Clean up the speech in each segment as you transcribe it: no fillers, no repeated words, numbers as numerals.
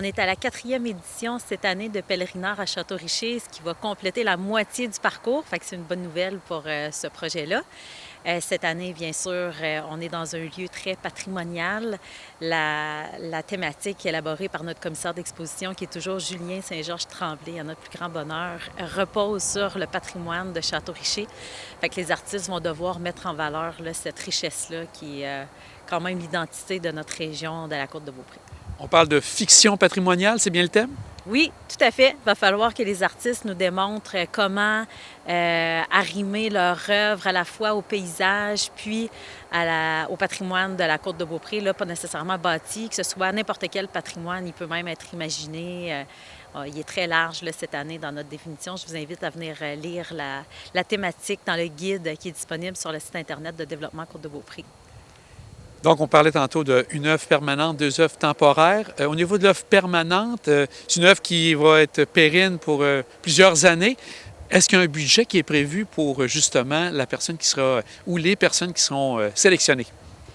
On est à la 4e édition cette année de Pèlerinard à Château-Richer, ce qui va compléter la moitié du parcours. Fait que c'est une bonne nouvelle pour ce projet-là. Cette année, bien sûr, on est dans un lieu très patrimonial. La thématique élaborée par notre commissaire d'exposition, qui est toujours Julien Saint-Georges-Tremblay, à notre plus grand bonheur, repose sur le patrimoine de Château-Richer. Fait que les artistes vont devoir mettre en valeur là, cette richesse-là qui est quand même l'identité de notre région de la Côte-de-Beaupré. On parle de fiction patrimoniale, c'est bien le thème? Oui, tout à fait. Il va falloir que les artistes nous démontrent comment arrimer leur œuvre à la fois au paysage puis au patrimoine de la Côte-de-Beaupré, là, pas nécessairement bâti, que ce soit n'importe quel patrimoine, il peut même être imaginé. Il est très large là, cette année dans notre définition. Je vous invite à venir lire la thématique dans le guide qui est disponible sur le site Internet de Développement Côte-de-Beaupré. Donc, on parlait tantôt d'une œuvre permanente, 2 œuvres temporaires. Au niveau de l'œuvre permanente, c'est une œuvre qui va être pérenne pour plusieurs années. Est-ce qu'il y a un budget qui est prévu pour justement la personne qui sera ou les personnes qui seront sélectionnées?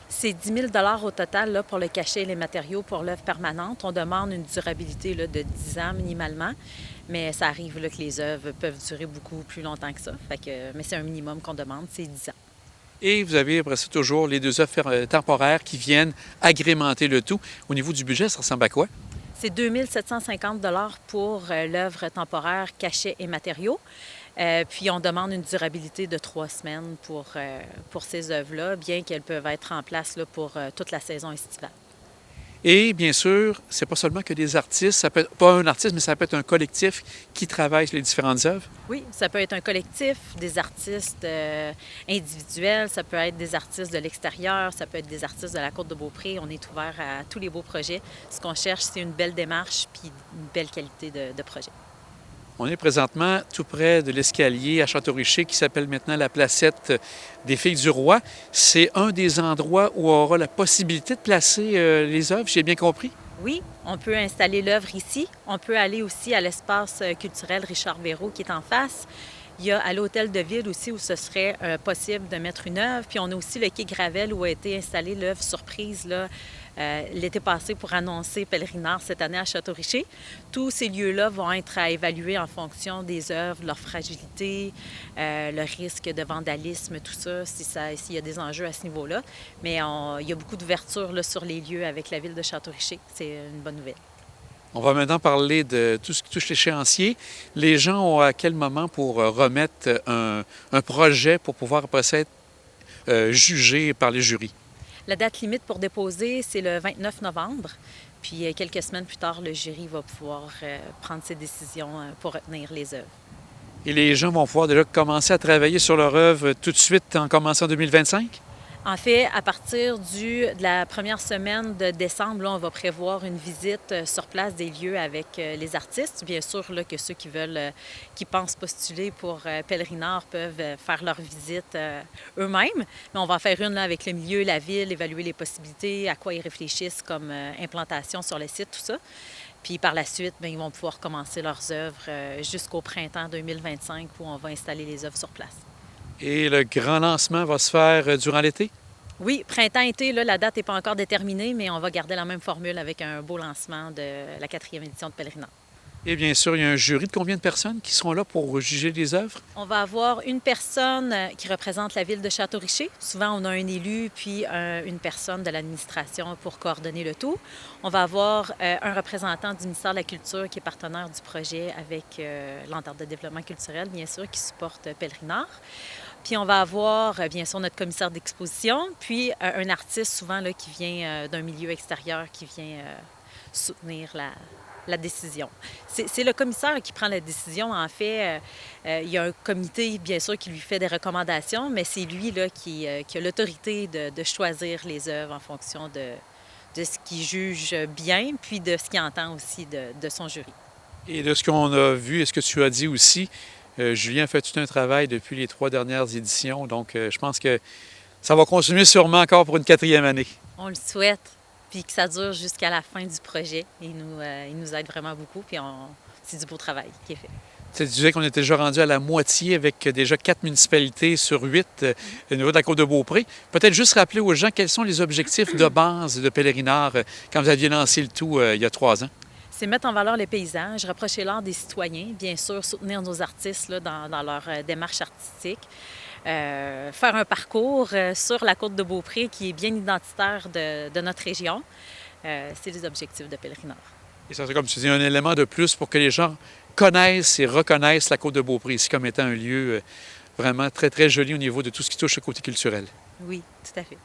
C'est 10 000 au total là, pour le cachet et les matériaux pour l'œuvre permanente. On demande une durabilité là, de 10 ans minimalement, mais ça arrive là, que les œuvres peuvent durer beaucoup plus longtemps que ça. Mais c'est un minimum qu'on demande, c'est 10 ans. Et vous avez après ça toujours les 2 œuvres temporaires qui viennent agrémenter le tout. Au niveau du budget, ça ressemble à quoi? C'est 2 750 pour l'œuvre temporaire, cachet et matériaux. Puis on demande une durabilité de 3 semaines pour ces œuvres-là, bien qu'elles peuvent être en place là, pour toute la saison estivale. Et bien sûr, c'est pas seulement que des artistes, ça peut être pas un artiste, mais ça peut être un collectif qui travaille sur les différentes œuvres. Oui, ça peut être un collectif, des artistes individuels, ça peut être des artistes de l'extérieur, ça peut être des artistes de la Côte-de-Beaupré. On est ouvert à tous les beaux projets. Ce qu'on cherche, c'est une belle démarche puis une belle qualité de projet. On est présentement tout près de l'escalier à Château-Richer qui s'appelle maintenant la placette des Filles du Roi. C'est un des endroits où on aura la possibilité de placer les œuvres, j'ai bien compris? Oui, on peut installer l'œuvre ici. On peut aller aussi à l'espace culturel Richard Véraud qui est en face. Il y a à l'hôtel de ville aussi où ce serait possible de mettre une œuvre. Puis on a aussi le quai Gravel où a été installée l'œuvre surprise là, l'été passé pour annoncer Pèlerinard cette année à Château-Richer. Tous ces lieux-là vont être à évaluer en fonction des œuvres, leur fragilité, le risque de vandalisme, tout ça, s'il y a des enjeux à ce niveau-là. Mais il y a beaucoup d'ouverture là, sur les lieux avec la ville de Château-Richer. C'est une bonne nouvelle. On va maintenant parler de tout ce qui touche l'échéancier. Les gens ont à quel moment pour remettre un projet pour pouvoir après ça être jugé par les jurys? La date limite pour déposer, c'est le 29 novembre. Puis quelques semaines plus tard, le jury va pouvoir prendre ses décisions pour retenir les œuvres. Et les gens vont pouvoir déjà commencer à travailler sur leur œuvre tout de suite en commençant 2025? En fait, à partir de la première semaine de décembre, là, on va prévoir une visite sur place des lieux avec les artistes. Bien sûr là, que ceux qui pensent postuler pour Pèlerinard peuvent faire leur visite eux-mêmes. Mais on va en faire une là, avec le milieu, la ville, évaluer les possibilités, à quoi ils réfléchissent comme implantation sur le site, tout ça. Puis par la suite, bien, ils vont pouvoir commencer leurs œuvres jusqu'au printemps 2025 où on va installer les œuvres sur place. Et le grand lancement va se faire durant l'été? Oui, printemps-été, là, la date n'est pas encore déterminée, mais on va garder la même formule avec un beau lancement de la 4e édition de Pèlerinard. Et bien sûr, il y a un jury de combien de personnes qui seront là pour juger les œuvres? On va avoir une personne qui représente la ville de Château-Richer. Souvent, on a un élu puis une personne de l'administration pour coordonner le tout. On va avoir un représentant du ministère de la Culture qui est partenaire du projet avec l'entente de développement culturel, bien sûr, qui supporte Pèlerinard. Puis on va avoir, bien sûr, notre commissaire d'exposition, puis un artiste souvent là, qui vient d'un milieu extérieur, qui vient soutenir la décision. C'est le commissaire qui prend la décision. En fait, il y a un comité, bien sûr, qui lui fait des recommandations, mais c'est lui là, qui a l'autorité de choisir les œuvres en fonction de ce qu'il juge bien, puis de ce qu'il entend aussi de son jury. Et de ce qu'on a vu et ce que tu as dit aussi, Julien a fait tout un travail depuis les 3 dernières éditions, donc je pense que ça va continuer sûrement encore pour une 4e année. On le souhaite, puis que ça dure jusqu'à la fin du projet. Il nous aide vraiment beaucoup, puis c'est du beau travail qui est fait. Tu disais qu'on était déjà rendu à la moitié avec déjà 4 municipalités sur 8 au niveau de la Côte-de-Beaupré. Peut-être juste rappeler aux gens quels sont les objectifs de base de Pèlerinard quand vous aviez lancé le tout il y a 3 ans. C'est mettre en valeur les paysages, rapprocher l'art des citoyens, bien sûr, soutenir nos artistes là, dans leur démarche artistique, faire un parcours sur la côte de Beaupré qui est bien identitaire de notre région. C'est les objectifs de Pèlerinard. Et ça, c'est comme tu dis, un élément de plus pour que les gens connaissent et reconnaissent la côte de Beaupré ici comme étant un lieu vraiment très, très joli au niveau de tout ce qui touche au côté culturel. Oui, tout à fait.